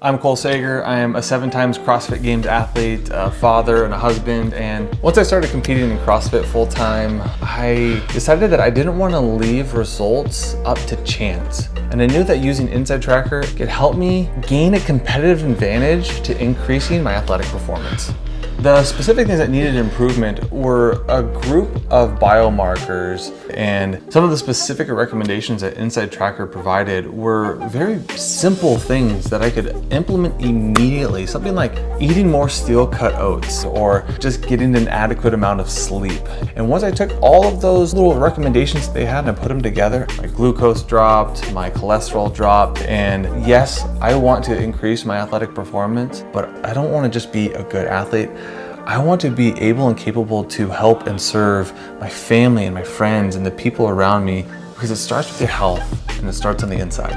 I'm Cole Sager. I am a 7 times CrossFit Games athlete, a father and a husband. And once I started competing in CrossFit full time, I decided that I didn't want to leave results up to chance. And I knew that using InsideTracker could help me gain a competitive advantage to increasing my athletic performance. The specific things that needed improvement were a group of biomarkers, and some of the specific recommendations that InsideTracker provided were very simple things that I could implement immediately. Something like eating more steel-cut oats or just getting an adequate amount of sleep. And once I took all of those little recommendations they had and I put them together, my glucose dropped, my cholesterol dropped, and yes, I want to increase my athletic performance, but I don't want to just be a good athlete. I want to be able and capable to help and serve my family and my friends and the people around me, because it starts with your health and it starts on the inside.